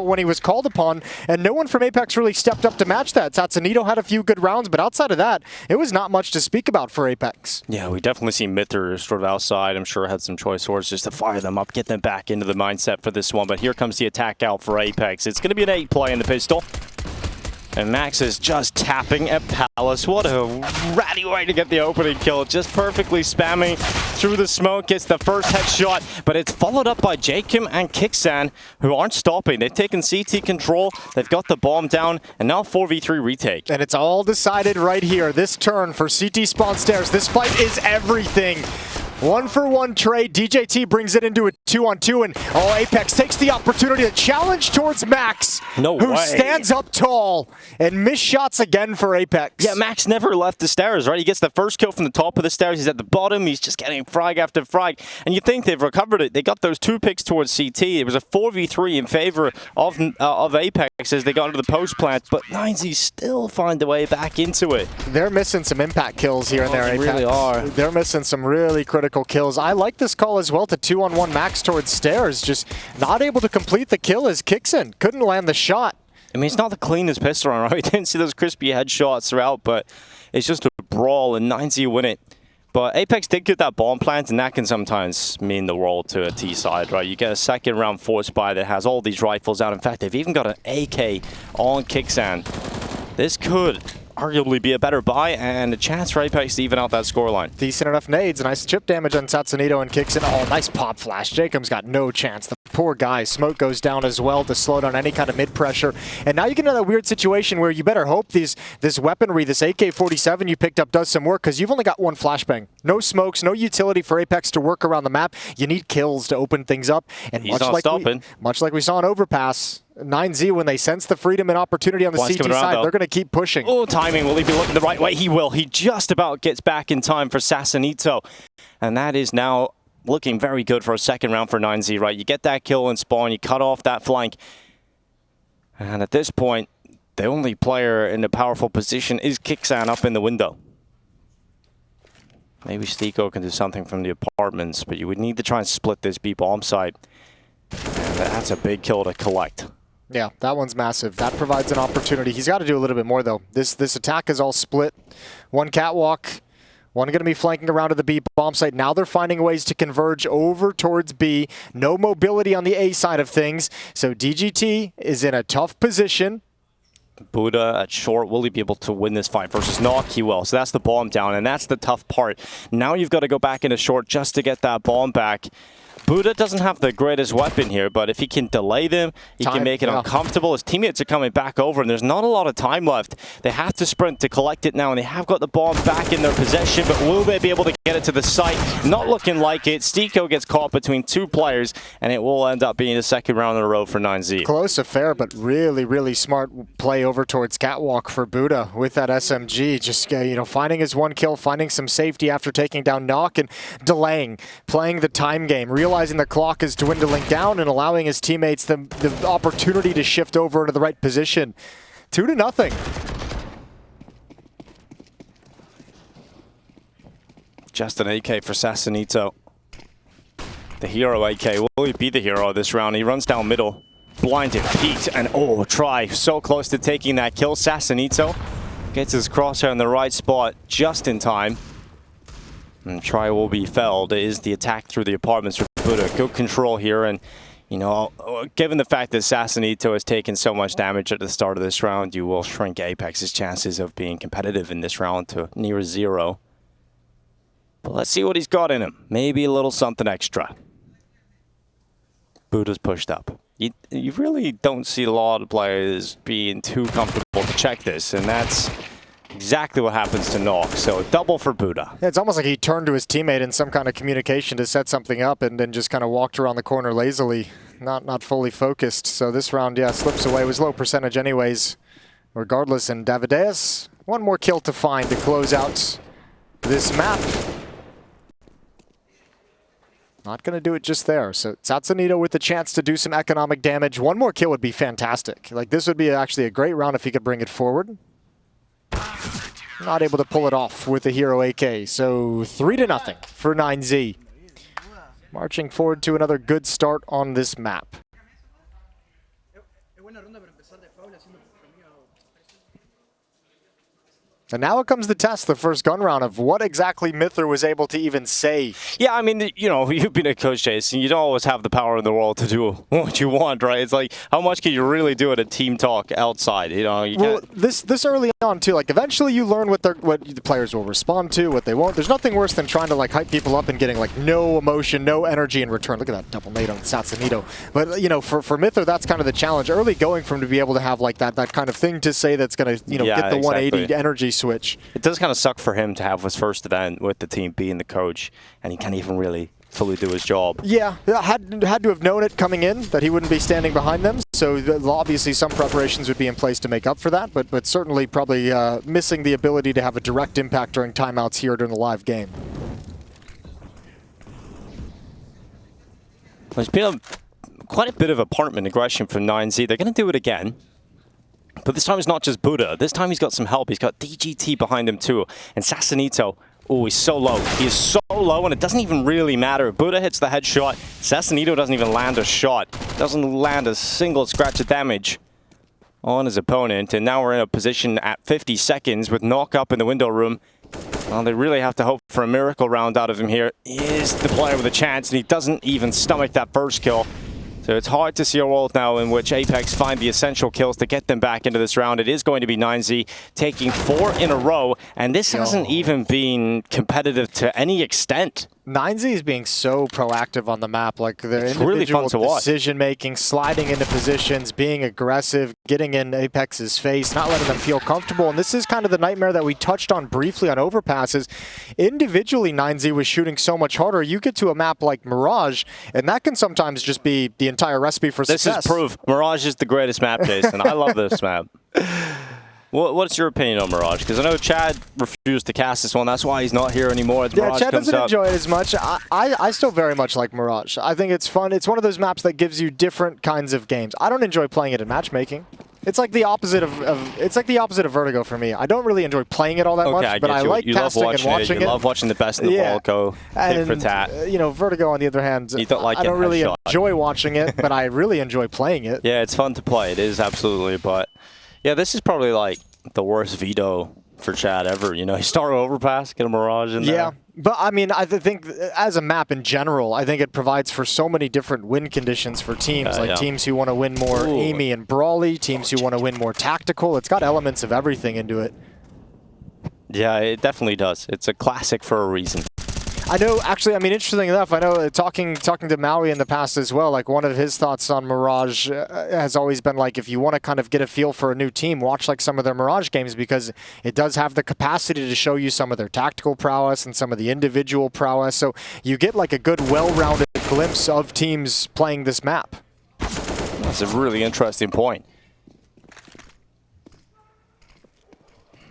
when he was called upon, and no one from Apeks really stepped up to match that. CacaNito had a few good rounds, but outside of that, it was not much to speak about for Apeks. Yeah, we definitely see Mither sort of outside. I'm sure had some choice words just to fire them up, get them back into the mindset for this one. But here comes the attack out for Apeks. It's going to be an 8 play in the pistol. And Max is just tapping at Palace. What a ratty way to get the opening kill. Just perfectly spamming through the smoke. Gets the first headshot, but it's followed up by jkaem and CacaNito, who aren't stopping. They've taken CT control. They've got the bomb down, and now 4v3 retake. And it's all decided right here. This turn for CT spawn stairs. This fight is everything. 1-for-1 trade. DJT brings it into a 2-on-2, and Apeks takes the opportunity to challenge towards Max, who stands up tall and miss shots again for Apeks. Yeah, Max never left the stairs, right? He gets the first kill from the top of the stairs. He's at the bottom. He's just getting frag after frag, and you think they've recovered it. They got those 2 picks towards CT. It was a 4v3 in favor of Apeks as they got into the post plant, but 9Z still find a way back into it. They're missing some impact kills here and there. They really are. They're missing some really critical kills. I like this call as well to 2-on-1 Max towards stairs. Just not able to complete the kill as CacaNito couldn't land the shot. I mean, it's not the cleanest pistol run, right? We didn't see those crispy headshots throughout, but it's just a brawl, and 9Z win it. But Apeks did get that bomb plant, and that can sometimes mean the world to a T side, right? You get a second round force buy that has all these rifles out. In fact, they've even got an AK on CacaNito. This could arguably be a better buy and a chance for Apeks to even out that scoreline. Decent enough nades, nice chip damage on CacaNito and CacaNito. Oh, nice pop flash. jkaem's got no chance. The poor guy. Smoke goes down as well to slow down any kind of mid pressure. And now you get into that weird situation where you better hope this weaponry, this AK-47 you picked up does some work, because you've only got 1 flashbang. No smokes, no utility for Apeks to work around the map. You need kills to open things up. And much like we saw in Overpass, 9Z, when they sense the freedom and opportunity on the CT side, they're going to keep pushing. Oh, timing. Will he be looking the right way? He will. He just about gets back in time for CacaNito. And that is now looking very good for a second round for 9Z, right? You get that kill and spawn, you cut off that flank. And at this point, the only player in a powerful position is CacaNito up in the window. Maybe Stiko can do something from the apartments, but you would need to try and split this B bomb site. And that's a big kill to collect. Yeah, that one's massive. That provides an opportunity. He's got to do a little bit more, though. This attack is all split. 1 catwalk, 1 going to be flanking around to the B bomb site. Now they're finding ways to converge over towards B. No mobility on the A side of things. So DGT is in a tough position. Buddha at short, will he be able to win this fight versus Knock? He will. So that's the bomb down, and that's the tough part. Now you've got to go back into short just to get that bomb back. Buddha doesn't have the greatest weapon here, but if he can delay them, he can make it uncomfortable. His teammates are coming back over, and there's not a lot of time left. They have to sprint to collect it now, and they have got the bomb back in their possession, but will they be able to get it to the site? Not looking like it. Stiko gets caught between 2 players, and it will end up being the second round in a row for 9Z. Close affair, but really, really smart play over towards Catwalk for Buddha with that SMG. Just, finding his 1 kill, finding some safety after taking down Knock, and delaying, playing the time game, realizing the clock is dwindling down and allowing his teammates the opportunity to shift over into the right position. 2-0. Just an AK for CacaNito. The hero AK. Will he be the hero this round? He runs down middle. Blinded, peeked, and try. So close to taking that kill. CacaNito gets his crosshair in the right spot just in time. And try will be felled. It is the attack through the apartments for Buddha. Good control here, and given the fact that CacaNito has taken so much damage at the start of this round, you will shrink Apex's chances of being competitive in this round to near 0. But let's see what he's got in him. Maybe a little something extra. Buddha's pushed up. You really don't see a lot of players being too comfortable to check this, and that's exactly what happens to Knock. So double for Buddha. Yeah, it's almost like he turned to his teammate in some kind of communication to set something up and then just kind of walked around the corner lazily, not fully focused. So this round, slips away. It was low percentage anyways, regardless. And Davideus, 1 more kill to find to close out this map. Not going to do it just there. So CacaNito with the chance to do some economic damage. 1 more kill would be fantastic. Like, this would be actually a great round if he could bring it forward. Not able to pull it off with the hero AK. So 3-0 for 9Z. Marching forward to another good start on this map. And now it comes the test, the first gun round, of what exactly Myther was able to even say. Yeah, I mean, you know, you've been a coach, Jason. You don't always have the power in the world to do what you want, right? It's like, how much can you really do at a team talk outside? You know, you well, can't... this early on too, like eventually you learn what the players will respond to, what they won't. There's nothing worse than trying to like hype people up and getting like no emotion, no energy in return. Look at that double nade on CacaNito. But you know, for Myther, that's kind of the challenge. Early going from to be able to have like that kind of thing to say that's going to get the 180 energy switch. It does kind of suck for him to have his first event with the team being the coach, and he can't even really fully do his job. Yeah, had to have known it coming in that he wouldn't be standing behind them. So obviously some preparations would be in place to make up for that, but certainly probably missing the ability to have a direct impact during timeouts here during the live game. There's been quite a bit of apartment aggression from 9Z. They're going to do it again. But this time it's not just Buddha. This time he's got some help. He's got DGT behind him too. And CacaNito, oh, he's so low. He's so low, and it doesn't even really matter. Buddha hits the headshot. CacaNito doesn't even land a shot. Doesn't land a single scratch of damage on his opponent. And now we're in a position at 50 seconds with knock up in the window room. Well, they really have to hope for a miracle round out of him here. He is the player with a chance, and he doesn't even stomach that first kill. So it's hard to see a world now in which Apeks find the essential kills to get them back into this round. It is going to be 9Z taking 4 in a row, and this hasn't even been competitive to any extent. 9Z is being so proactive on the map, like the it's really fun to watch. Decision-making, sliding into positions, being aggressive, getting in Apex's face, not letting them feel comfortable. And this is kind of the nightmare that we touched on briefly on overpasses. Individually, 9Z was shooting so much harder. You get to a map like Mirage, and that can sometimes just be the entire recipe for success. This is proof. Mirage is the greatest map, Jason. I love this map. What's your opinion on Mirage? Because I know Chad refused to cast this one. That's why he's not here anymore. As Mirage Chad comes doesn't up. enjoy it as much. I still very much like Mirage. I think it's fun. It's one of those maps that gives you different kinds of games. I don't enjoy playing it in matchmaking. It's like the opposite of Vertigo for me. I don't really enjoy playing it all that much, but I like casting and watching it. You love watching the best in the world go tit for tat. You know, Vertigo on the other hand, you don't like I don't really enjoy watching it, but I really enjoy playing it. Yeah, it's fun to play. It is absolutely, but yeah, this is probably like the worst veto for Chad ever. You know, you start overpass, get a Mirage in there. Yeah, but I mean, I think as a map in general, I think it provides for so many different win conditions for teams. Teams who want to win more aimy and brawly, teams who want to win more tactical. It's got elements of everything into it. Yeah, it definitely does. It's a classic for a reason. I know, actually, I mean, interesting enough, I know talking to Maui in the past as well, like one of his thoughts on Mirage has always been like, if you want to kind of get a feel for a new team, watch like some of their Mirage games, because it does have the capacity to show you some of their tactical prowess and some of the individual prowess. So you get like a good, well-rounded glimpse of teams playing this map. That's a really interesting point.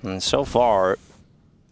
And so far,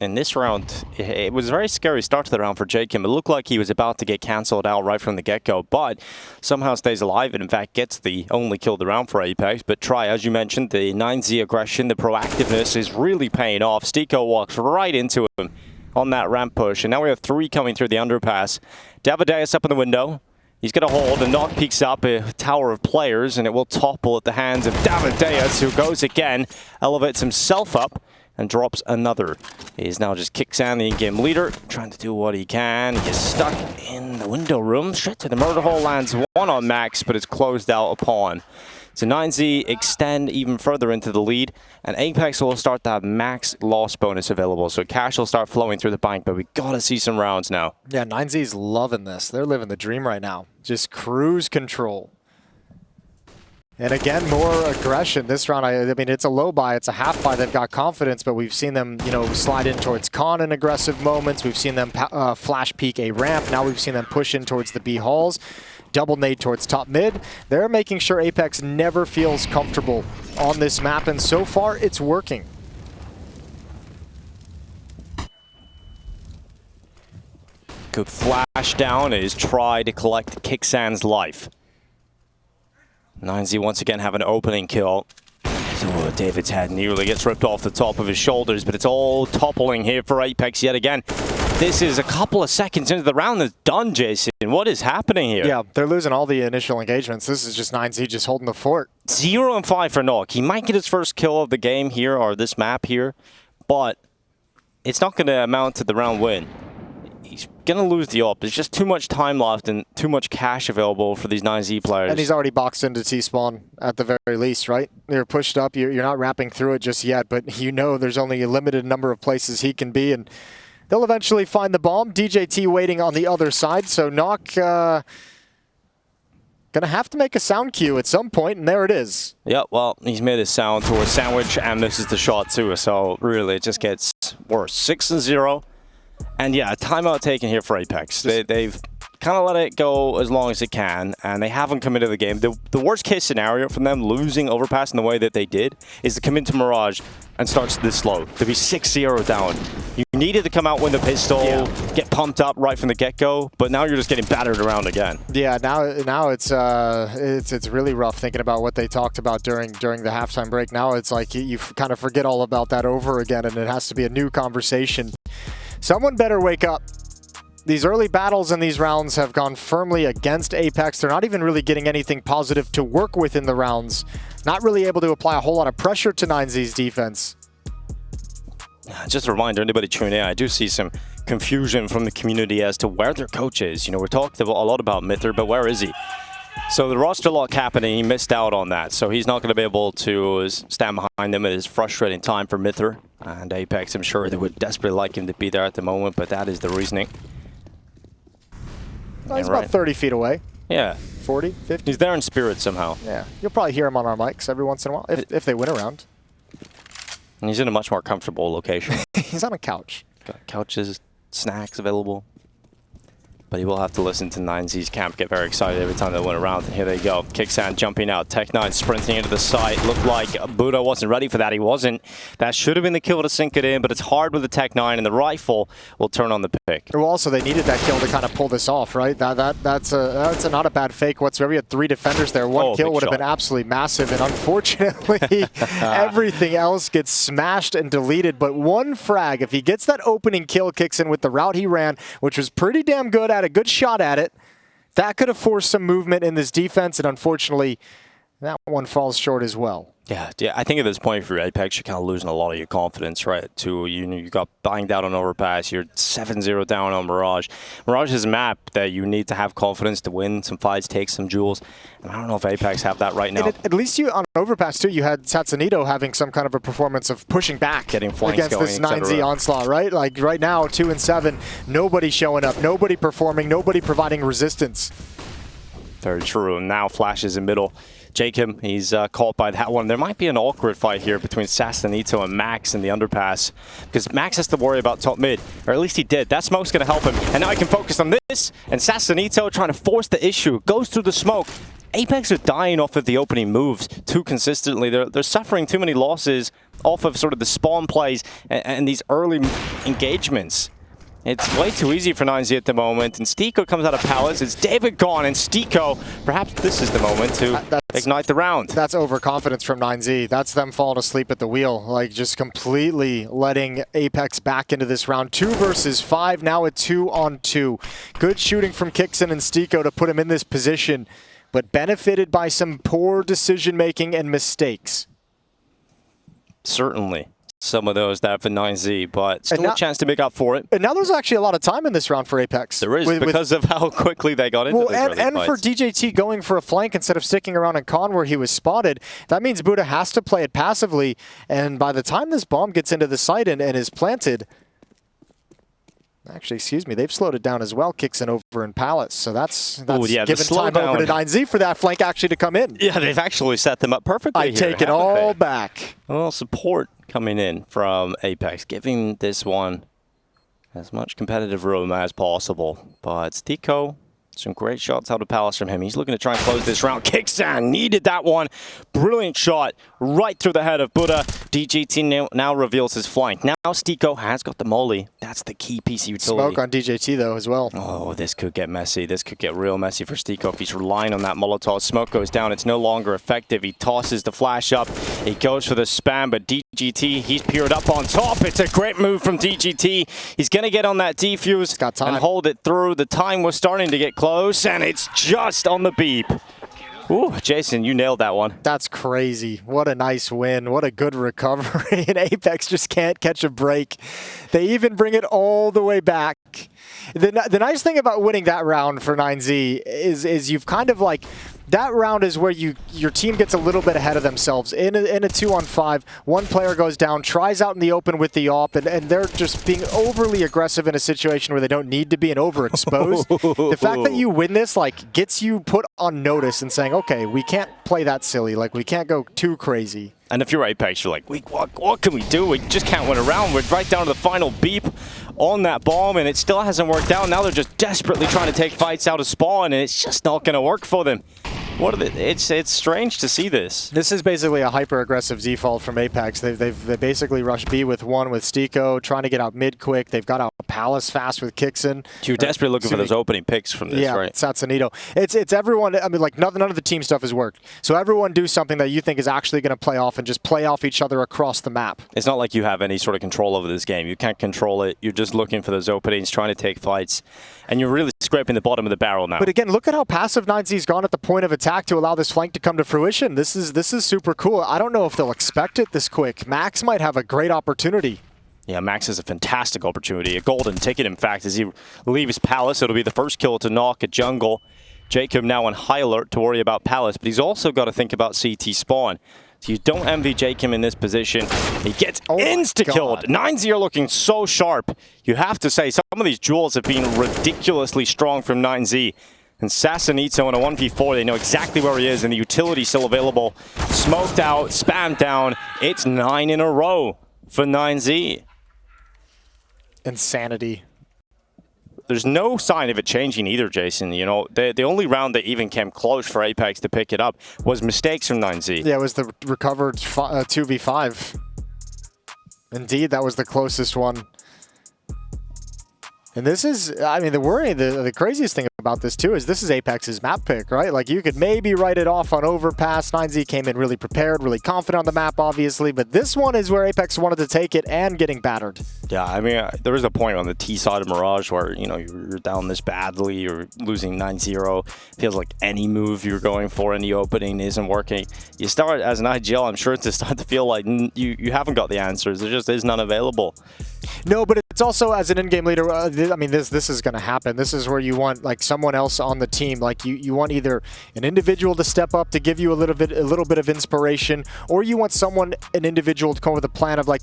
in this round, it was a very scary start to the round for jkaem. It looked like he was about to get cancelled out right from the get-go, but somehow stays alive and in fact gets the only kill of the round for Apeks. But Try, as you mentioned, the 9Z aggression, the proactiveness is really paying off. Stiko walks right into him on that ramp push, and now we have 3 coming through the underpass. Davideus up in the window. He's going to hold, and Knock peeks up a tower of players, and it will topple at the hands of Davideus, who goes again, elevates himself up, and drops another. He's now just CacaNito, the in-game leader, trying to do what he can. He gets stuck in the window room. Straight to the murder hole, lands 1 on Max, but it's closed out upon. So 9Z extend even further into the lead, and Apeks will start that max loss bonus available. So cash will start flowing through the bank, but we gotta see some rounds now. Yeah, 9Z's loving this. They're living the dream right now. Just cruise control. And again, more aggression this round. I mean, it's a low buy, it's a half buy. They've got confidence, but we've seen them, you know, slide in towards Con in aggressive moments. We've seen them flash peek a ramp. Now we've seen them push in towards the B halls. Double nade towards top mid. They're making sure Apeks never feels comfortable on this map, and so far it's working. Good flash down is Try to collect CacaNito's life. 9Z once again have an opening kill. Oh, David's head nearly gets ripped off the top of his shoulders, but it's all toppling here for Apeks yet again. this is a couple of seconds into the round that's done, Jason. What is happening here? Yeah, they're losing all the initial engagements. This is just 9Z just holding the fort. 0 and 5 for Nock. He might get his first kill of the game here, or this map here, but it's not going to amount to the round win. He's going to lose the op. There's just too much time left and too much cash available for these 9Z players. And he's already boxed into T-spawn at the very least, right? You're pushed up. You're not wrapping through it just yet, but you know there's only a limited number of places he can be, and they'll eventually find the bomb. DJT waiting on the other side, so Nock gonna have to make a sound cue at some point, and there it is. Yeah, well, he's made a sound to a sandwich and misses the shot too, so really it just gets worse. 6-0. And yeah, a timeout taken here for Apeks. They've kind of let it go as long as it can, and they haven't committed the game. The worst case scenario from them losing Overpass in the way that they did is to come into Mirage and start this slow, to be 6-0 down. You needed to come out, win the pistol, get pumped up right from the get-go, but now you're just getting battered around again. Yeah, now it's really rough thinking about what they talked about during the halftime break. Now it's like you kind of forget all about that over again, and it has to be a new conversation. Someone better wake up. These early battles in these rounds have gone firmly against Apeks. They're not even really getting anything positive to work with in the rounds. Not really able to apply a whole lot of pressure to 9Z's defense. Just a reminder, anybody tuning in, I do see some confusion from the community as to where their coach is. You know, we're talking a lot about Mither, but where is he? So the roster lock happening, he missed out on that. So he's not going to be able to stand behind them. It is frustrating time for Mither. And Apeks, I'm sure they would desperately like him to be there at the moment, but that is the reasoning. Well, he's about 30 feet away. Yeah. 40, 50. He's there in spirit somehow. Yeah. You'll probably hear him on our mics every once in a while, if they win around. And he's in a much more comfortable location. He's on a couch. Got couches, snacks available. But he will have to listen to 9Z's camp get very excited every time they win a round. And here they go. Kicksan jumping out. Tech9 sprinting into the site. Looked like Buddha wasn't ready for that. He wasn't. That should have been the kill to sink it in, but it's hard with the Tech9, and the rifle will turn on the pick. Well, also, they needed that kill to kind of pull this off, right? That's not a bad fake whatsoever. You had 3 defenders there. One kill would have been absolutely massive, and unfortunately, everything else gets smashed and deleted. But one frag, if he gets that opening kill, kicks in with the route he ran, which was pretty damn good, a good shot at it. That could have forced some movement in this defense, and unfortunately, that one falls short as well. Yeah. I think at this point for Apeks, you're kind of losing a lot of your confidence, right? You got banged out on Overpass. You're 7-0 down on Mirage. Mirage is a map that you need to have confidence to win some fights, take some jewels. And I don't know if Apeks have that right now. And at least you on Overpass too, you had CacaNito having some kind of a performance of pushing back, getting flanks against going, this 9Z onslaught, right? Like right now, 2 and 7, nobody showing up, nobody performing, nobody providing resistance. Very true. And now flashes in middle. jkaem, he's caught by that one. There might be an awkward fight here between CacaNito and Max in the underpass, because Max has to worry about top mid, or at least he did. That smoke's going to help him, and now he can focus on this, and CacaNito trying to force the issue, goes through the smoke. Apeks are dying off of the opening moves too consistently. They're suffering too many losses off of sort of the spawn plays and these early engagements. It's way too easy for 9Z at the moment, and Stiko comes out of palace. It's David gone, and Stiko, perhaps this is the moment to ignite the round. That's overconfidence from 9Z. That's them falling asleep at the wheel, like just completely letting Apeks back into this round. 2 versus 5, now a 2-on-2. Good shooting from Kixon and Stiko to put him in this position, but benefited by some poor decision-making and mistakes. Certainly. Some of those that for 9Z, but still a chance to make up for it. And now there's actually a lot of time in this round for Apeks. There is, because of how quickly they got into this and for DJT going for a flank instead of sticking around in con where he was spotted, that means Buddha has to play it passively, and by the time this bomb gets into the site and is planted, actually, excuse me, they've slowed it down as well, Kixon over in Palace. So that's given time over to 9Z for that flank actually to come in. Yeah, they've actually set them up perfectly I take it all back. Well, support coming in from Apeks, giving this one as much competitive room as possible. But Stiko Some great shots out of Palace from him. He's looking to try and close this round. CacaNito needed that one. Brilliant shot right through the head of Buddha. DJT now reveals his flank. Now Stico has got the molly. That's the key piece of utility. Smoke on DJT though as well. Oh, this could get messy. This could get real messy for Stico if he's relying on that Molotov. Smoke goes down. It's no longer effective. He tosses the flash up. He goes for the spam, but DGT, he's peered up on top. It's a great move from DGT. He's going to get on that defuse and hold it through. The time was starting to get close, and it's just on the beep. Ooh, Jason, you nailed that one. That's crazy. What a nice win. What a good recovery. And Apeks just can't catch a break. They even bring it all the way back. The nice thing about winning that round for 9Z is you've kind of like, that round is where your team gets a little bit ahead of themselves. In a 2-on-5, one player goes down, tries out in the open with the AWP, and they're just being overly aggressive in a situation where they don't need to be and overexposed. The fact that you win this like gets you put on notice and saying, okay, we can't play that silly. Like, we can't go too crazy. And if you're Apeks, you're like, what can we do? We just can't win a round. We're right down to the final beep on that bomb, and it still hasn't worked out. Now they're just desperately trying to take fights out of spawn, and it's just not going to work for them. It's strange to see this. This is basically a hyper-aggressive default from Apeks. They basically rushed B with one with Stico, trying to get out mid quick. They've got out Palace fast with Kixon. You're desperately looking for those opening picks from this, right? CacaNito. It's everyone. I mean, like none of the team stuff has worked. So everyone do something that you think is actually going to play off and just play off each other across the map. It's not like you have any sort of control over this game. You can't control it. You're just looking for those openings, trying to take fights, and you're really scraping the bottom of the barrel now. But again, look at how passive 9Z's gone at the point of attack to allow this flank to come to fruition. This is super cool. I don't know if they'll expect it this quick. Max might have a great opportunity. Yeah, Max has a fantastic opportunity. A golden ticket, in fact, as he leaves Palace. It'll be the first kill to knock at jungle. jkaem now on high alert to worry about Palace, but he's also got to think about CT spawn. So you don't envy jkaem in this position. He gets insta-killed. 9Z are looking so sharp. You have to say, some of these duels have been ridiculously strong from 9Z. And CacaNito in a 1v4, they know exactly where he is, and the utility still available. Smoked out, spammed down. It's 9 in a row for 9Z. Insanity. There's no sign of it changing either, Jason. You know, the only round that even came close for Apeks to pick it up was mistakes from 9Z. Yeah, it was the recovered 2v5. Indeed, that was the closest one. And this is, I mean, the craziest thing about this too is this is Apex's map pick, right? Like you could maybe write it off on overpass. 9Z came in really prepared, really confident on the map, obviously, but this one is where Apeks wanted to take it and getting battered. Yeah, I mean, there was a point on the T side of Mirage where, you know, you're down this badly, you're losing 9-0. Feels like any move you're going for in the opening isn't working. You start as an IGL, I'm sure, to start to feel like you haven't got the answers. There just is none available. No, but it's also, as an in-game leader, I mean, this is going to happen. This is where you want like someone else on the team. Like you want either an individual to step up to give you a little bit of inspiration, or you want an individual to come with a plan of like,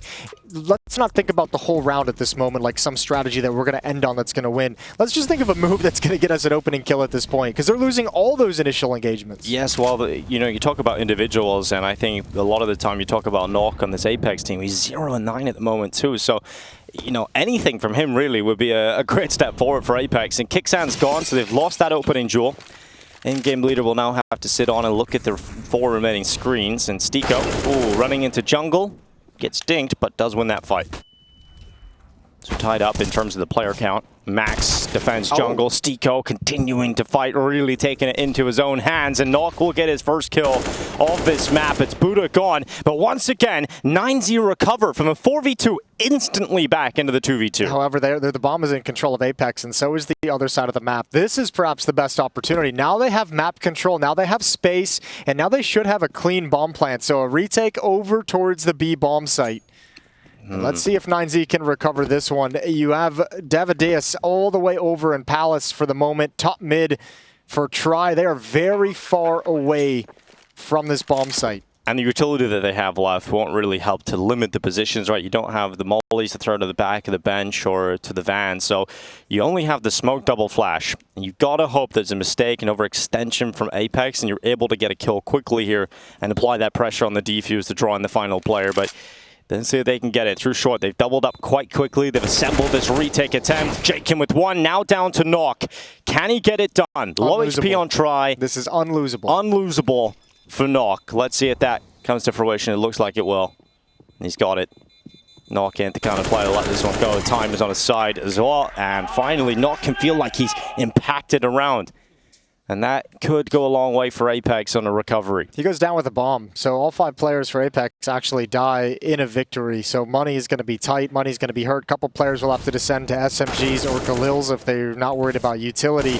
let's not think about the whole round at this moment, like some strategy that we're going to end on that's going to win. Let's just think of a move that's going to get us an opening kill at this point, because they're losing all those initial engagements. Yes, well, you know, you talk about individuals, and I think a lot of the time you talk about Knock on this Apeks team. He's 0-9 at the moment too, so you know, anything from him really would be a great step forward for Apeks. And CacaN's gone, so they've lost that opening duel. In-game leader will now have to sit on and look at their 4 remaining screens. And Stico, running into jungle, gets dinked, but does win that fight. So tied up in terms of the player count. Max defends jungle. Stico continuing to fight, really taking it into his own hands. And Knock will get his first kill of this map. It's Buddha gone. But once again, 9-0 recover from a 4v2 instantly back into the 2v2. However, the bomb is in control of Apeks, and so is the other side of the map. This is perhaps the best opportunity. Now they have map control. Now they have space. And now they should have a clean bomb plant. So a retake over towards the B bomb site. Let's see if 9Z can recover this one. You have Davideus all the way over in Palace for the moment. Top mid for try. They are very far away from this bomb site. And the utility that they have left won't really help to limit the positions, right? You don't have the mollies to throw to the back of the bench or to the van, so you only have the smoke double flash. And you've got to hope there's a mistake, an overextension from Apeks, and you're able to get a kill quickly here and apply that pressure on the defuse to draw in the final player. But Then see if they can get it through short. They've doubled up quite quickly. They've assembled this retake attempt. jkaem with one, now down to Knock. Can he get it done? Low HP on try. This is unlosable. Unlosable for Knock. Let's see if that comes to fruition. It looks like it will. He's got it. Knock in to kind of play, let this one go. Time is on his side as well. And finally, Knock can feel like he's impacted around. And that could go a long way for Apeks on a recovery. He goes down with a bomb. So all 5 players for Apeks actually die in a victory. So money is going to be tight. Money is going to be hurt. A couple players will have to descend to SMGs or Galils if they're not worried about utility.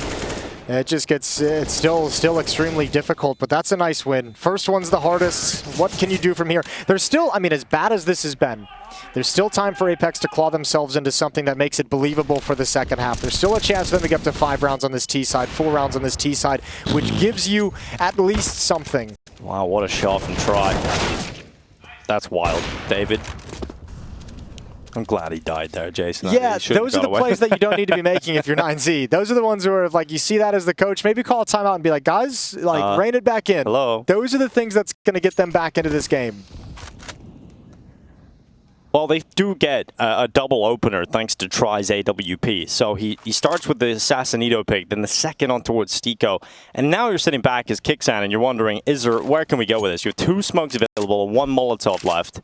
It just gets, it's still extremely difficult, but that's a nice win. First one's the hardest. What can you do from here? There's still, I mean, as bad as this has been, there's still time for Apeks to claw themselves into something that makes it believable for the second half. There's still a chance for them to get up to 5 rounds on this T side, 4 rounds on this T side, which gives you at least something. Wow, what a shot from Try. That's wild, David. I'm glad he died there, Jason. Yeah, those are the plays that you don't need to be making if you're 9Z. Those are the ones where, if, like, you see that as the coach, maybe call a timeout and be like, guys, like, rein it back in. Hello. Those are the things that's going to get them back into this game. Well, they do get a double opener thanks to Try's AWP. So he starts with the CacaNito pick, then the second on towards Stico. And now you're sitting back as CacaNito and you're wondering, where can we go with this? You have 2 smokes available and 1 Molotov left.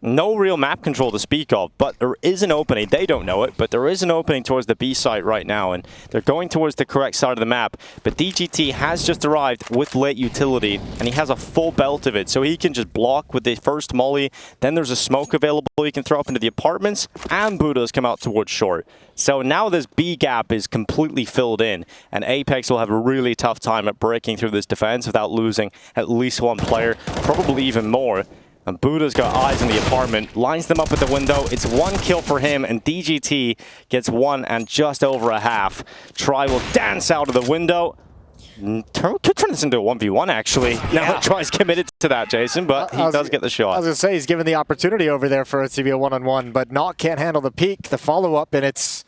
No real map control to speak of, but there is an opening. They don't know it, but there is an opening towards the B site right now, and they're going towards the correct side of the map. But DGT has just arrived with late utility, and he has a full belt of it, so he can just block with the first molly. Then there's a smoke available he can throw up into the apartments, and Buddha's come out towards short. So now this B gap is completely filled in, and Apeks will have a really tough time at breaking through this defense without losing at least 1 player, probably even more. And Buddha's got eyes in the apartment, lines them up at the window. It's 1 kill for him, and DGT gets 1 and just over a half. Try will dance out of the window. Could turn this into a 1v1, actually. Yeah. Now Try's committed to that, Jason, but he does get the shot. I was going to say, he's given the opportunity over there for it to be a one-on-one, but Knock can't handle the peak, the follow-up, and it's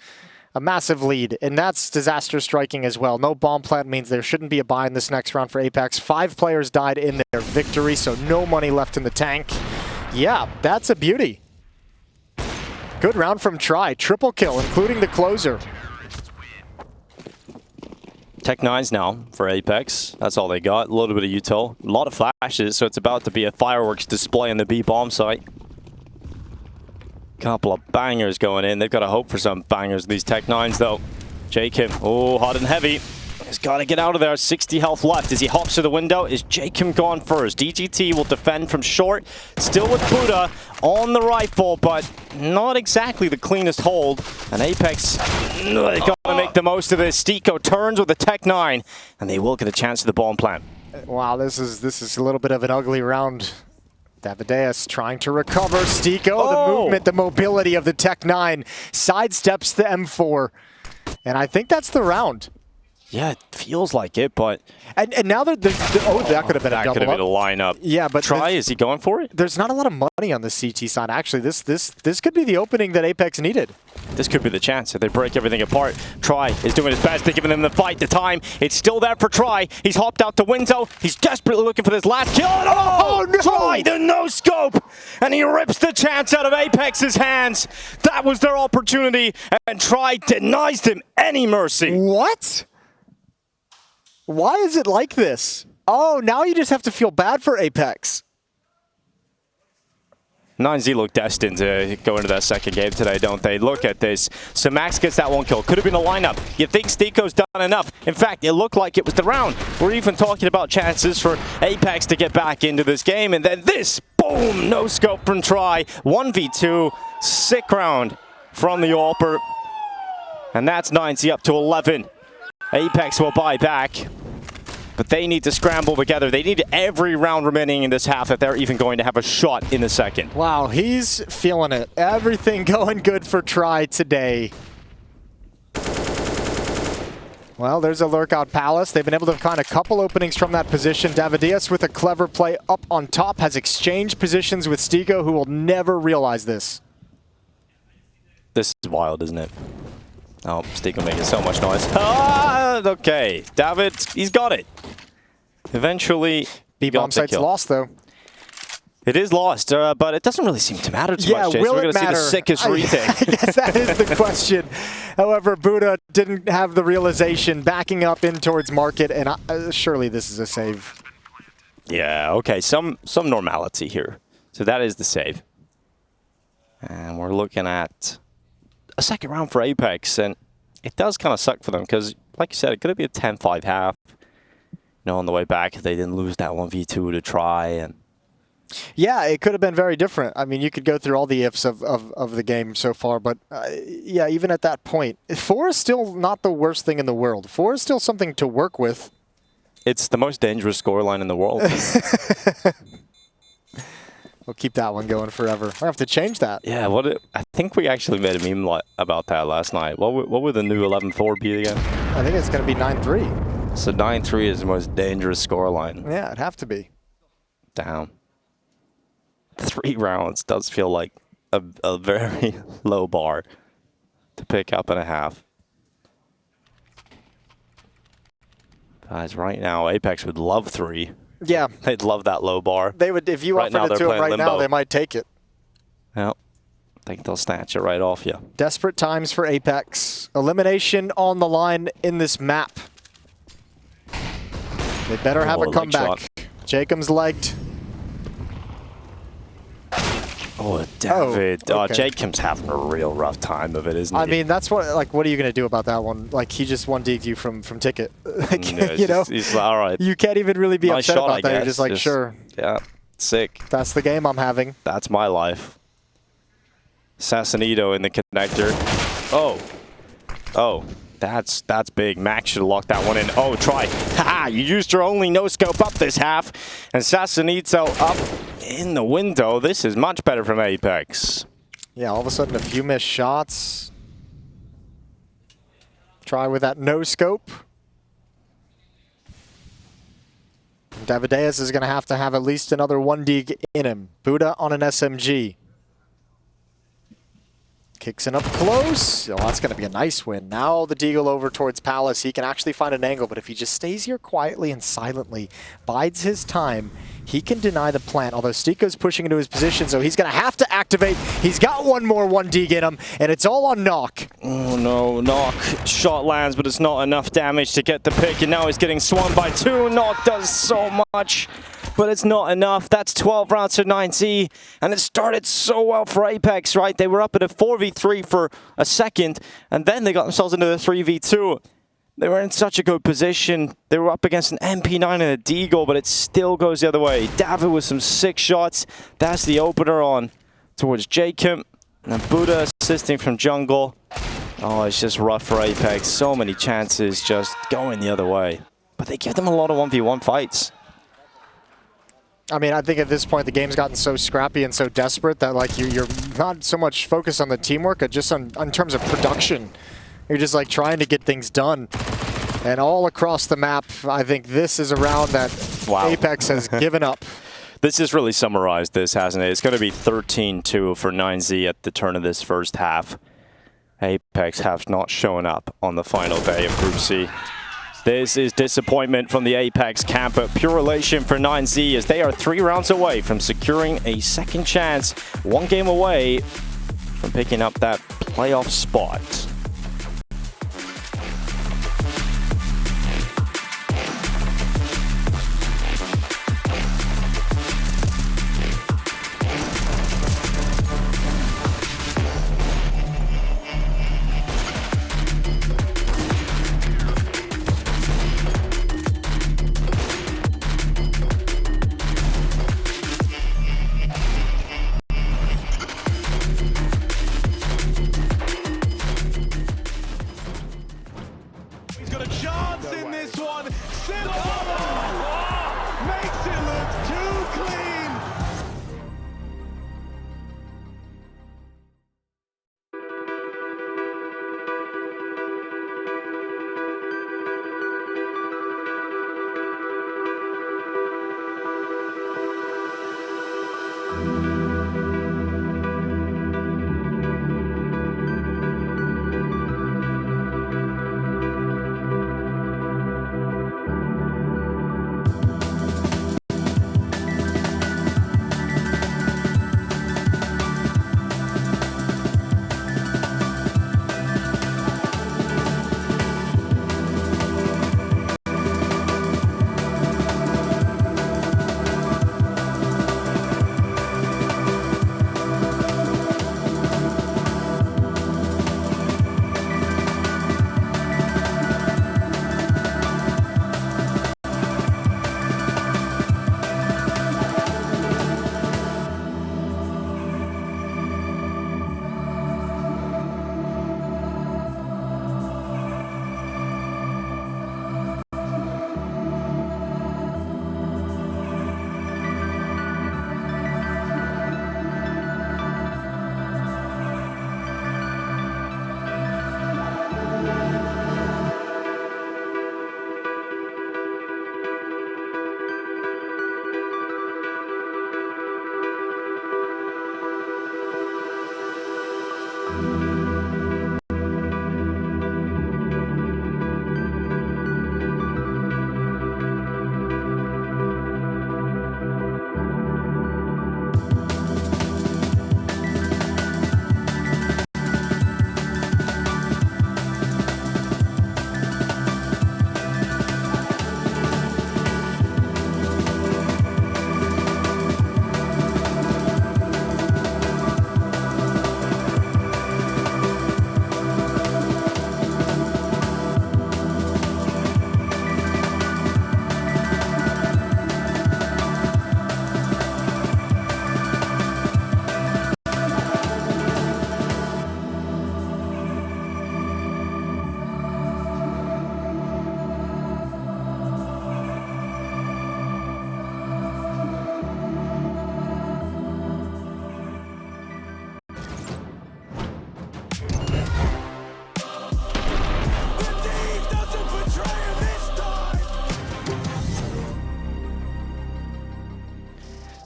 a massive lead, and that's disaster striking as well. No bomb plant means there shouldn't be a buy in this next round for Apeks. 5 players died in their victory, so no money left in the tank. Yeah, that's a beauty. Good round from Try. Triple kill, including the closer. Tech-9s now for Apeks. That's all they got. A little bit of util. A lot of flashes, so it's about to be a fireworks display on the B bomb site. Couple of bangers going in. They've got to hope for some bangers. These Tech-9s, though. jkaem, oh, hot and heavy. He's got to get out of there. 60 health left as he hops to the window. Is jkaem gone first? DGT will defend from short. Still with Buddha on the rifle, but not exactly the cleanest hold. And Apeks, they've got to make the most of this. Stico turns with the Tech-9, and they will get a chance to the bomb plant. Wow, this is a little bit of an ugly round. Davideus trying to recover. Stico, the movement, the mobility of the Tech-9 sidesteps the M4. And I think that's the round. Yeah, it feels like it, but... And now that there's... Oh, that could have been a double up. That could have been a lineup. Yeah, but... Try, is he going for it? There's not a lot of money on the CT side. Actually, this could be the opening that Apeks needed. This could be the chance if they break everything apart. Try is doing his best. They're giving them the fight, the time. It's still there for Try. He's hopped out the window. He's desperately looking for this last kill. Oh, no! Try the no-scope! And he rips the chance out of Apeks' hands. That was their opportunity, and Try denies them any mercy. What? Why is it like this? Oh, now you just have to feel bad for Apeks. 9Z look destined to go into that second game today, don't they? Look at this. So Max gets that 1 kill. Could have been a lineup. You think Stico's done enough. In fact, it looked like it was the round. We're even talking about chances for Apeks to get back into this game. And then this, boom, no scope from Try. 1v2, sick round from the AWPer. And that's 9Z up to 11. Apeks will buy back. But they need to scramble together. They need every round remaining in this half if they're even going to have a shot in the second. Wow, he's feeling it. Everything going good for Try today. Well, there's a lurkout Palace. They've been able to find a couple openings from that position. Davideus with a clever play up on top has exchanged positions with Stico, who will never realize this. This is wild, isn't it? Oh, Stico making so much noise. Ah, okay. David, he's got it. Eventually, B-bomb site's lost, though. It is lost, but it doesn't really seem to matter too much, Jason. Will We're it going to see the matter? sickest retake. I guess that is the question. However, Buddha didn't have the realization, backing up in towards market, and surely this is a save. Yeah, okay, some normality here. So that is the save. And we're looking at a second round for Apeks, and it does kind of suck for them because, like you said, it could be a 10-5 half. You know, on the way back, if they didn't lose that 1v2 to try. And yeah, it could have been very different. I mean, you could go through all the ifs of the game so far, but yeah, even at that point, 4 is still not the worst thing in the world. 4 is still something to work with. It's the most dangerous scoreline in the world. We'll keep that one going forever. I have to change that. Yeah, I think we actually made a meme about that last night. What would the new 11-4 be again? I think it's going to be 9-3. So 9-3 is the most dangerous scoreline. Yeah, it'd have to be. Damn. 3 rounds does feel like a very low bar to pick up in a half. Guys, right now, Apeks would love 3. Yeah. They'd love that low bar. They would, if you Right now, offered it they're to them playing right now, limbo. they might take it. Yep. I think they'll snatch it right off you. Desperate times for Apeks. Elimination on the line in this map. They better have a leg comeback. shot. jkaem's legged. Oh, David. Oh, okay. jkaem's having a real rough time of it, isn't he? I mean, that's what, like, what are you going to do about that one? Like, he just 1-D'd you from Ticket. Like, Yeah, you know? he's all right. You can't even really be Nice upset shot, about I that. You're guess. just like, sure. Yeah, sick. That's the game I'm having. That's my life. CacaNito in the connector. Oh, that's big. Max should have locked that one in. Oh, try. Haha, you used your only no-scope up this half. And CacaNito up in the window. This is much better from Apeks. Yeah, all of a sudden a few missed shots. Try with that no-scope. Davideus is going to have at least another 1D in him. Buddha on an SMG. Kicks in up close. Oh, that's going to be a nice win. Now the Deagle over towards Palace. He can actually find an angle, but if he just stays here quietly and silently, bides his time, he can deny the plant. Although Stiko's pushing into his position, so he's going to have to activate. He's got one more 1D in him, and it's all on Knock. Oh no, Knock. Shot lands, but it's not enough damage to get the pick, and now he's getting swung by 2. Knock does so much, but it's not enough. That's 12 rounds to 9Z, and it started so well for Apeks, right? They were up in a 4v3 for a second, and then they got themselves into the 3v2. They were in such a good position. They were up against an MP9 and a Deagle, but it still goes the other way. David with some sick shots. That's the opener on towards jkaem. And then Buddha assisting from jungle. Oh, it's just rough for Apeks. So many chances just going the other way. But they give them a lot of 1v1 fights. I mean, I think at this point the game's gotten so scrappy and so desperate that like you're not so much focused on the teamwork, but just on terms of production. You're just like trying to get things done. And all across the map, I think this is a round that Apeks has given up. This has really summarized this, hasn't it? It's going to be 13-2 for 9Z at the turn of this first half. Apeks have not shown up on the final day of Group C. This is disappointment from the Apeks camp, but pure elation for 9Z as they are 3 rounds away from securing a second chance, 1 game away from picking up that playoff spot. Got a chance in this one. Makes it look too clean.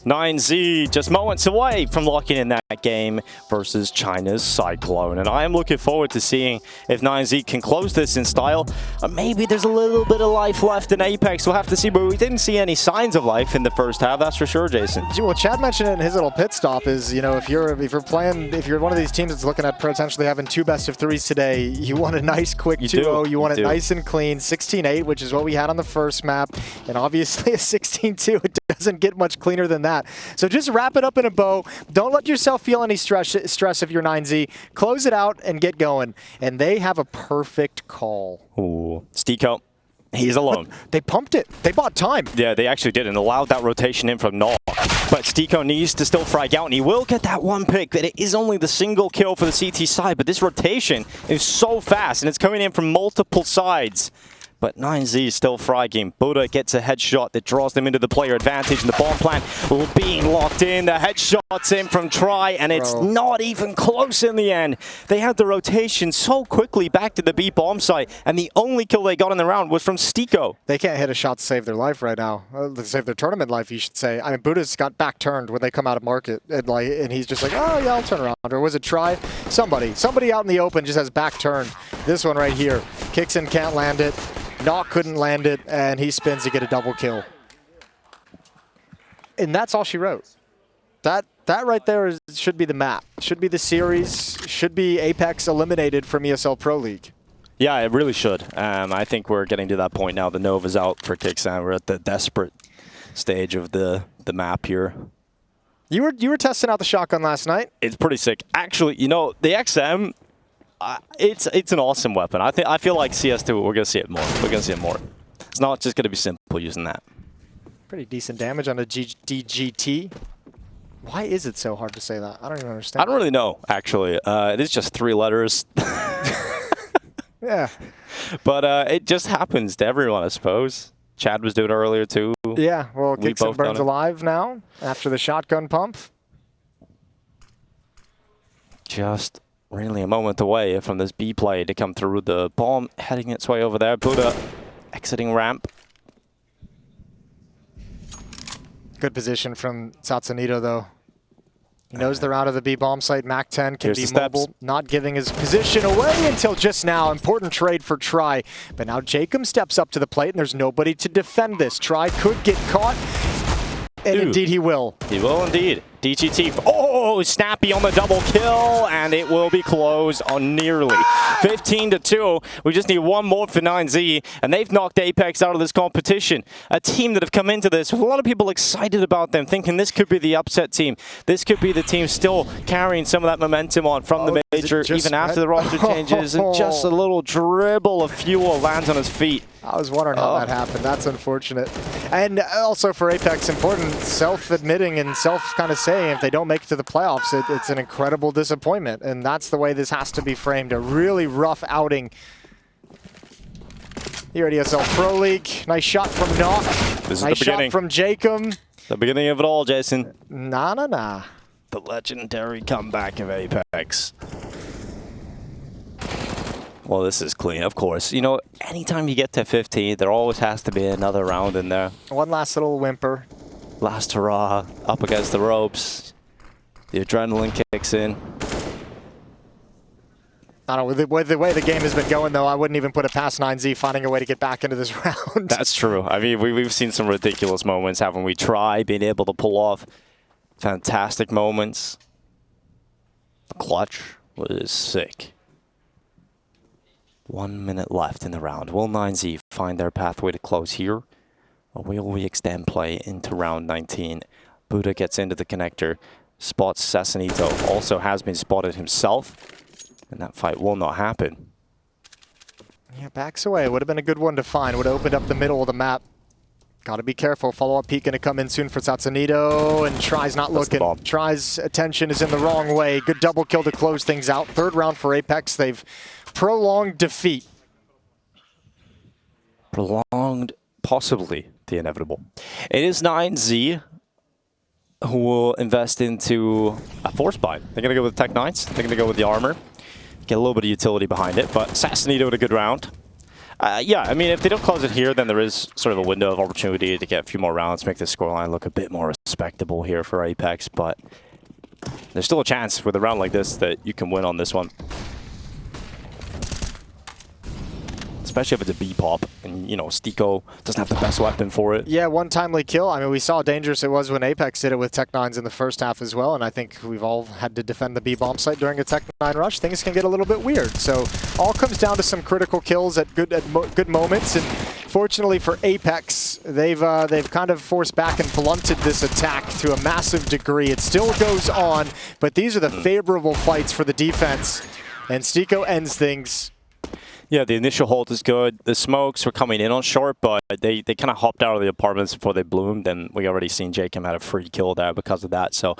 9Z just moments away from locking in that game versus China's Cyclone. And I am looking forward to seeing if 9Z can close this in style. Maybe there's a little bit of life left in Apeks. We'll have to see, but we didn't see any signs of life in the first half, that's for sure, Jason. Well, Chad mentioned it in his little pit stop is, you know, if you're one of these teams that's looking at potentially having 2 best-of-3s today, you want a nice quick 2-0. You want it nice and clean. 16-8, which is what we had on the first map. And obviously a 16-2, it doesn't get much cleaner than that. So just wrap it up in a bow. Don't let yourself feel any stress if you're 9Z. Close it out and get going. And they have a perfect call. Ooh, Stico, he's alone. But they pumped it. They bought time. Yeah, they actually did and allowed that rotation in from Nog. But Stico needs to still frag out, and he will get that one pick. But it is only the single kill for the CT side. But this rotation is so fast, and it's coming in from multiple sides. But 9Z is still fragging. Buddha gets a headshot that draws them into the player advantage, and the bomb plant being locked in. The headshot's in from Try, and it's not even close in the end. They had the rotation so quickly back to the B bomb site, and the only kill they got in the round was from Stico. They can't hit a shot to save their life right now. To save their tournament life, you should say. I mean, Buddha's got back turned when they come out of market, and he's just like, oh yeah, I'll turn around. Or was it Try? Somebody out in the open just has back turn. This one right here. Kicks in, can't land it. Nog couldn't land it, and he spins to get a double kill. And that's all she wrote. That right there should be the map. Should be the series. Should be Apeks eliminated from ESL Pro League. Yeah, it really should. I think we're getting to that point now. The Nova's out for CacaNito. We're at the desperate stage of the map here. You were testing out the shotgun last night. It's pretty sick. Actually, you know, the XM, it's an awesome weapon. I feel like CS2, we're gonna see it more. We're gonna see it more. It's not just gonna be simple using that. Pretty decent damage on a DGT. Why is it so hard to say that? I don't even understand. I don't really know, actually. It is just 3 letters. Yeah. But it just happens to everyone, I suppose. Chad was doing it earlier too. Yeah, well, Kicks and Burns alive now after the shotgun pump. Just really a moment away from this B play to come through. The bomb heading its way over there. Buddha exiting ramp. Good position from CacaNito, though. He knows they're out of the B bomb site. Mac 10 can be mobile, not giving his position away until just now. Important trade for Try. But now jkaem steps up to the plate, and there's nobody to defend this. Try could get caught, and indeed he will. He will indeed. DGT, oh, snappy on the double kill, and it will be closed on nearly 15-2. We just need one more for 9Z, and they've knocked Apeks out of this competition. A team that have come into this with a lot of people excited about them, thinking this could be the upset team. This could be the team still carrying some of that momentum on from the major, even after the roster changes, and just a little dribble of fuel lands on his feet. I was wondering how that happened. That's unfortunate. And also for Apeks, important self-admitting and kind of saying if they don't make it to the playoffs, it's an incredible disappointment. And that's the way this has to be framed. A really rough outing here at ESL Pro League. Nice shot from Nog. This is nice the beginning. Shot from jkaem. The beginning of it all, Jason. Nah. The legendary comeback of Apeks. Well, this is clean, of course. You know, anytime you get to 15, there always has to be another round in there. One last little whimper. Last hurrah, up against the ropes. The adrenaline kicks in. I don't know, with the way the game has been going, though, I wouldn't even put it past 9Z finding a way to get back into this round. That's true. I mean, we've seen some ridiculous moments, haven't we? Try being able to pull off fantastic moments. The clutch was sick. 1 minute left in the round. Will 9Z find their pathway to close here? Or will we extend play into round 19? Buddha gets into the connector, spots CacaNito, also has been spotted himself, and that fight will not happen. Yeah, backs away. Would have been a good one to find. Would have opened up the middle of the map. Got to be careful. Follow-up peek going to come in soon for CacaNito, and Try's not looking. Try's attention is in the wrong way. Good double kill to close things out. Third round for Apeks. They've prolonged defeat. Prolonged, possibly the inevitable. It is 9Z who will invest into a force buy. They're going to go with Tech 9s. They're going to go with the armor. Get a little bit of utility behind it, but CacaNito with a good round. Yeah, I mean, if they don't close it here, then there is sort of a window of opportunity to get a few more rounds, make the scoreline look a bit more respectable here for Apeks, but there's still a chance with a round like this that you can win on this one. Especially if it's a B-pop, and, you know, Stiko doesn't have the best weapon for it. Yeah, one timely kill. I mean, we saw how dangerous it was when Apeks did it with Tech9s in the first half as well, and I think we've all had to defend the B-bomb site during a Tech9 rush. Things can get a little bit weird. So all comes down to some critical kills at good moments, and fortunately for Apeks, they've kind of forced back and blunted this attack to a massive degree. It still goes on, but these are the favorable fights for the defense, and Stiko ends things. Yeah, the initial hold is good. The smokes were coming in on short, but they kind of hopped out of the apartments before they bloomed, and we already seen jkaem had a free kill there because of that. So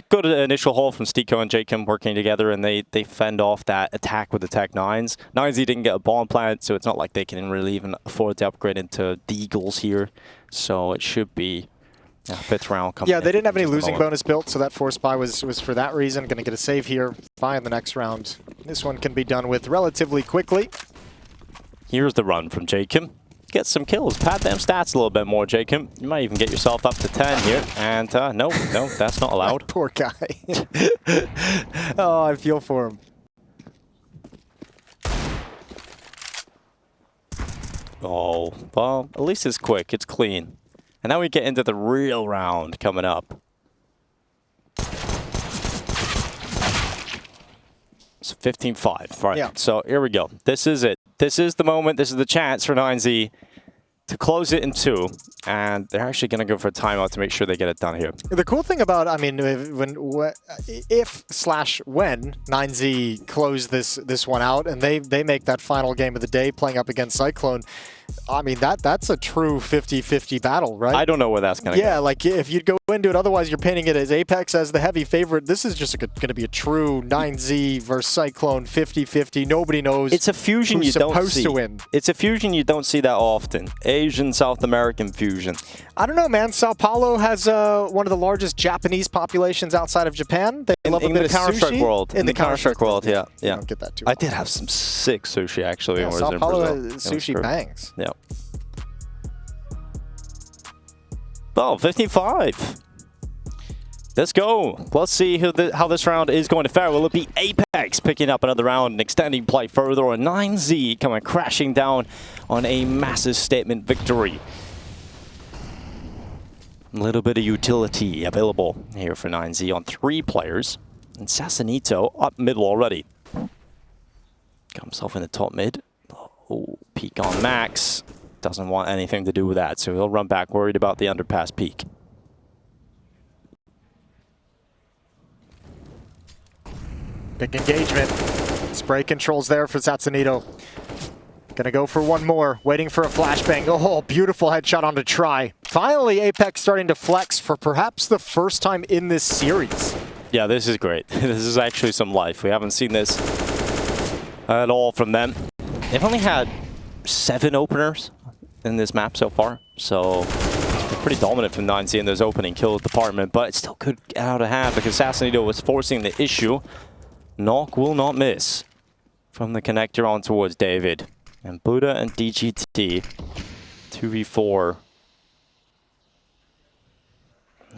good initial hold from Stiko and jkaem working together, and they fend off that attack with the Tech9s. 9Z didn't get a bomb plant, so it's not like they can really even afford to upgrade into Deagles here. So it should be fifth round coming. Yeah, they didn't have any losing bonus built, so that force buy was for that reason. Going to get a save here. Buy in the next round. This one can be done with relatively quickly. Here's the run from jkaem. Get some kills. Pad them stats a little bit more, jkaem. You might even get yourself up to 10 here. And no, that's not allowed. Poor guy. Oh, I feel for him. Oh, well, at least it's quick. It's clean. And now we get into the real round coming up. It's 15-5. Right. Yeah. So here we go. This is it. This is the moment. This is the chance for 9Z to close it in 2. And they're actually going to go for a timeout to make sure they get it done here. The cool thing about, I mean, when 9Z close this one out and they make that final game of the day playing up against Cyclone, I mean, that's a true 50-50 battle, right? I don't know where that's going to go. Yeah, like if you'd go into it, otherwise you're painting it as Apeks as the heavy favorite. This is just going to be a true 9Z versus Cyclone 50-50. Nobody knows. It's a fusion you don't see. Supposed to win. It's a fusion you don't see that often. Asian South American fusion. I don't know, man. Sao Paulo has one of the largest Japanese populations outside of Japan. They love a bit of Counter-Strike sushi. world. In the Counter-Strike world, yeah. You don't get that too I often. did have some sick sushi actually. Yeah, when I Sao was in Paulo Brazil. sushi bangs. Yeah. Oh, 55. Let's go. Let's see how this round is going to fare. Will it be Apeks picking up another round and extending play further, or 9Z coming crashing down on a massive statement victory? A little bit of utility available here for 9Z on 3 players. And CacaNito up middle already. Got himself in the top mid. Oh, peek on Max. Doesn't want anything to do with that, so he'll run back worried about the underpass peak. Big engagement. Spray controls there for CacaNito. Gonna go for one more, waiting for a flashbang. Oh, beautiful headshot on to try. Finally, Apeks starting to flex for perhaps the first time in this series. Yeah, this is great. This is actually some life. We haven't seen this at all from them. They've only had 7 openers in this map so far, so it's pretty dominant from 9Z in those opening kill department, but it still could get out of hand because CacaNito was forcing the issue. Knock will not miss from the connector on towards David. And Buddha and DGT, 2v4.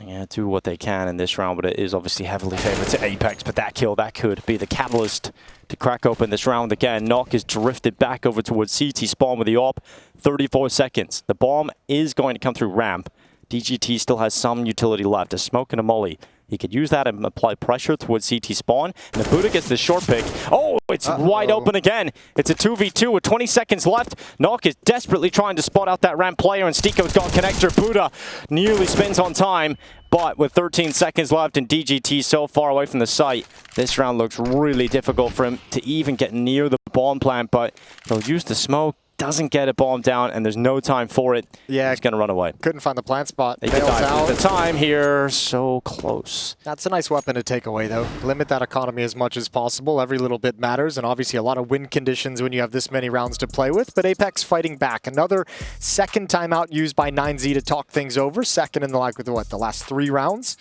Yeah, do what they can in this round, but it is obviously heavily favored to Apeks. But that kill, that could be the catalyst to crack open this round again. Knock is drifted back over towards CT spawn with the AWP. 34 seconds. The bomb is going to come through ramp. DGT still has some utility left. A smoke and a molly. He could use that and apply pressure towards CT spawn. And the Buddha gets the short pick. Oh, it's wide open again. It's a 2v2 with 20 seconds left. Knock is desperately trying to spot out that ramp player, and Stiko's got connector. Buddha nearly spins on time, but with 13 seconds left and DGT so far away from the site, this round looks really difficult for him to even get near the bomb plant, but he'll use the smoke. Doesn't get it bombed down, and there's no time for it. Yeah, he's going to run away. Couldn't find the plant spot. They could die with the time here. So close. That's a nice weapon to take away, though. Limit that economy as much as possible. Every little bit matters, and obviously a lot of win conditions when you have this many rounds to play with. But Apeks fighting back. Another second timeout used by 9Z to talk things over. Second in the, like, the last 3 rounds.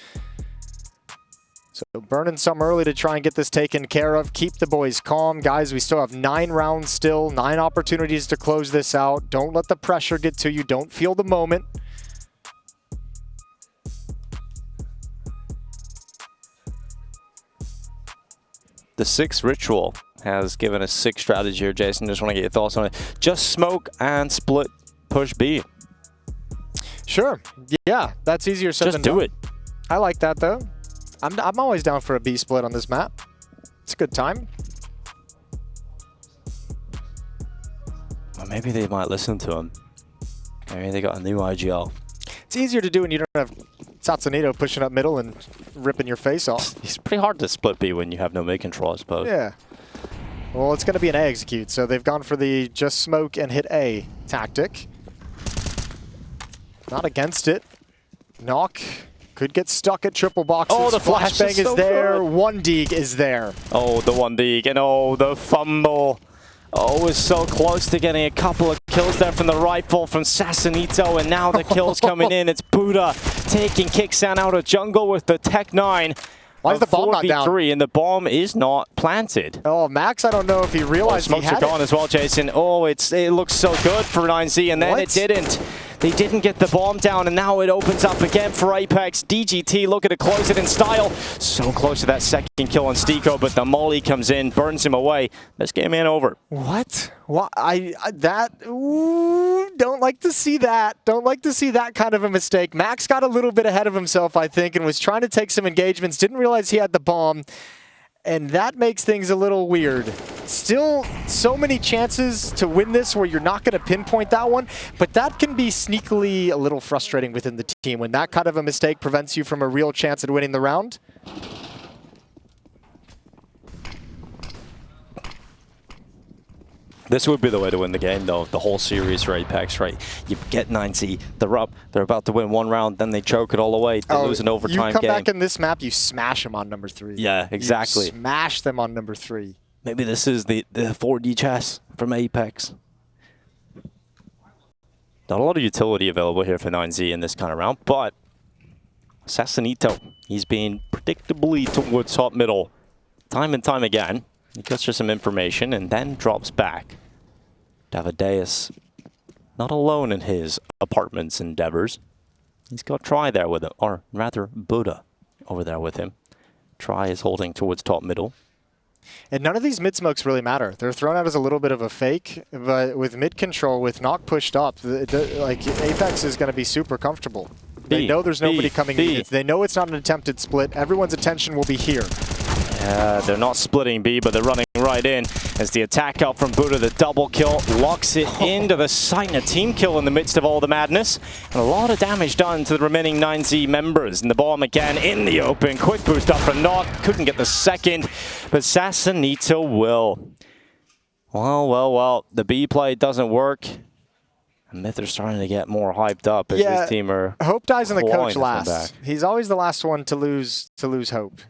So burning some early to try and get this taken care of. Keep the boys calm. Guys, we still have 9 rounds still, 9 opportunities to close this out. Don't let the pressure get to you. Don't feel the moment. The 6 ritual has given a sick strategy here, Jason. Just want to get your thoughts on it. Just smoke and split push B. Sure. Yeah, that's easier said than done. Just do it. I like that, though. I'm always down for a B split on this map. It's a good time. Well, maybe they might listen to him. Maybe they got a new IGL. It's easier to do when you don't have CacaNito pushing up middle and ripping your face off. It's pretty hard to split B when you have no mid control, I suppose. Yeah. Well, it's going to be an A execute, so they've gone for the just smoke and hit A tactic. Not against it. Knock. Could get stuck at triple boxes. Oh, the flashbang is so there. good. One dig is there. Oh, the 1D, and oh, the fumble. Oh, was so close to getting a couple of kills there from the rifle from CacaNito, and now the kills coming in. It's Buddha taking Kicksan out of jungle with the Tech 9. Why is the bomb not down? And the bomb is not planted. Oh, Max, I don't know if he realized he had smokes are gone it. as well, Jason. Oh, it looks so good for 9Z, and then it didn't. They didn't get the bomb down, and now it opens up again for Apeks. DGT looking to close it in style. So close to that second kill on Stiko, but the molly comes in, burns him away. This game ain't over. What? What? Ooh, don't like to see that. Don't like to see that kind of a mistake. Max got a little bit ahead of himself, I think, and was trying to take some engagements. Didn't realize he had the bomb. And that makes things a little weird. Still so many chances to win this where you're not going to pinpoint that one, but that can be sneakily a little frustrating within the team when that kind of a mistake prevents you from a real chance at winning the round. This would be the way to win the game, though. The whole series for Apeks, right? You get 9Z, they're up, they're about to win one round, then they choke it all away. They lose an overtime game. You come back in this map, you smash them on number 3. Yeah, exactly. You smash them on number 3. Maybe this is the 4D chess from Apeks. Not a lot of utility available here for 9Z in this kind of round, but CacaNito, he's been predictably towards top middle time and time again. He gets her some information and then drops back. Davadeus not alone in his apartment's endeavors. He's got Try there with him, or rather Buddha over there with him. Try is holding towards top middle. And none of these mid smokes really matter. They're thrown out as a little bit of a fake, but with mid control, with Knock pushed up, like Apeks is going to be super comfortable. They know there's nobody coming in. They know it's not an attempted split. Everyone's attention will be here. Yeah, they're not splitting B, but they're running right in as the attack out from Buddha, the double kill, locks it into the site, and a team kill in the midst of all the madness. And a lot of damage done to the remaining 9Z members. And the bomb again in the open. Quick boost up from Knock. Couldn't get the second, but CacaNito will. Well, the B play doesn't work. And Myth are starting to get more hyped up as this team are. Hope dies on the coach last. He's always the last one to lose Hope.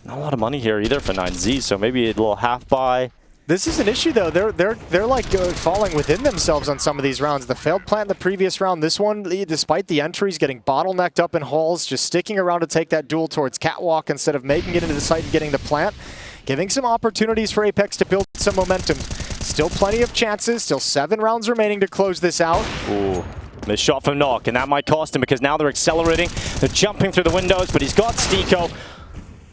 Not a lot of money here either for 9Z, so maybe a little half buy. This is an issue though. They're like falling within themselves on some of these rounds. The failed plant in the previous round, this one, despite the entries, getting bottlenecked up in halls, just sticking around to take that duel towards Catwalk instead of making it into the site and getting the plant, giving some opportunities for Apeks to build some momentum. Still plenty of chances, still 7 rounds remaining to close this out. Ooh, missed shot from Knock, and that might cost him because now they're accelerating. They're jumping through the windows, but he's got Stiko.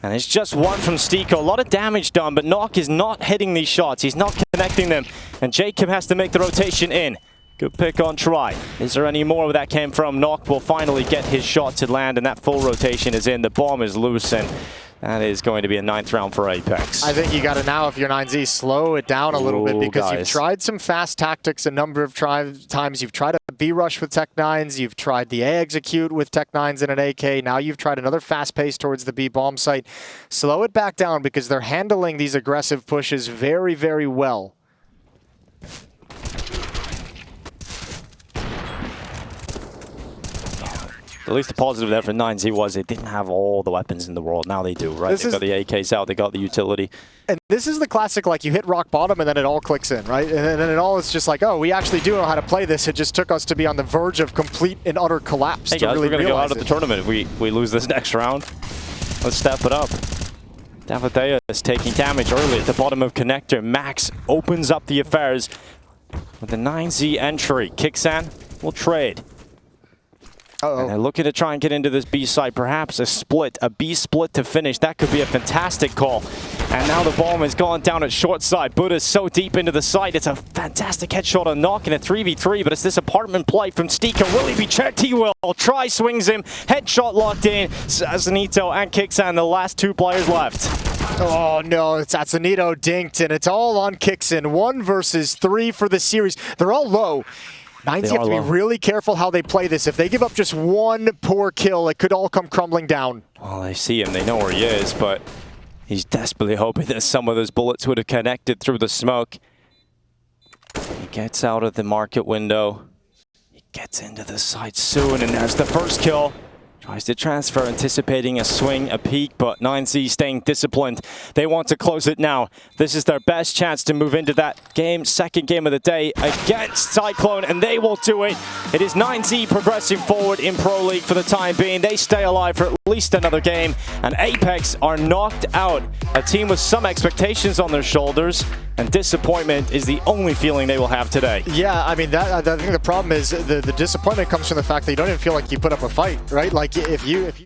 And it's just one from Stiko. A lot of damage done, but Knock is not hitting these shots. He's not connecting them. And jkaem has to make the rotation in. Good pick on Try. Is there any more where that came from? Knock will finally get his shot to land, and that full rotation is in. The bomb is loose, and that is going to be a 9th round for Apeks. I think you got to now, if you're 9Z, slow it down a little bit because you've tried some fast tactics a number of times. You've tried a B rush with Tech 9s. You've tried the A execute with Tech 9s and an AK. Now you've tried another fast pace towards the B bomb site. Slow it back down because they're handling these aggressive pushes very, very well. At least the positive there for 9Z was they didn't have all the weapons in the world. Now they do, right? They've got the AKs out, they got the utility. And this is the classic, like, you hit rock bottom and then it all clicks in, right? And then it all is just like, oh, we actually do know how to play this. It just took us to be on the verge of complete and utter collapse. Hey guys, we're going to go out of the tournament if we lose this next round. Let's step it up. Davadea is taking damage early at the bottom of connector. Max opens up the affairs with the 9Z entry. CacaNito will trade. And they're looking to try and get into this B side. Perhaps a split, a B split to finish. That could be a fantastic call. And now the bomb has gone down at short side. Buddha's so deep into the site. It's a fantastic headshot on Knock in a 3v3, but it's this apartment play from Stika. Will he be checked? He will. Try swings him. Headshot locked in. CacaNito and CacaNito, the last two players left. Oh no, it's CacaNito dinked, and it's all on CacaNito. 1 versus 3 for the series. They're all low. 9Z have to be really careful how they play this. If they give up just one poor kill, it could all come crumbling down. Well, they see him. They know where he is, but he's desperately hoping that some of those bullets would have connected through the smoke. He gets out of the market window. He gets into the site soon, and there's the first kill. Tries to transfer, anticipating a swing, a peek, but 9Z staying disciplined. They want to close it now. This is their best chance to move into that game, second game of the day against Cyclone, and they will do it. It is 9Z progressing forward in Pro League for the time being. They stay alive for at least another game, and Apeks are knocked out. A team with some expectations on their shoulders, and disappointment is the only feeling they will have today. Yeah, I mean, I think the problem is the disappointment comes from the fact that you don't even feel like you put up a fight, right? Like if you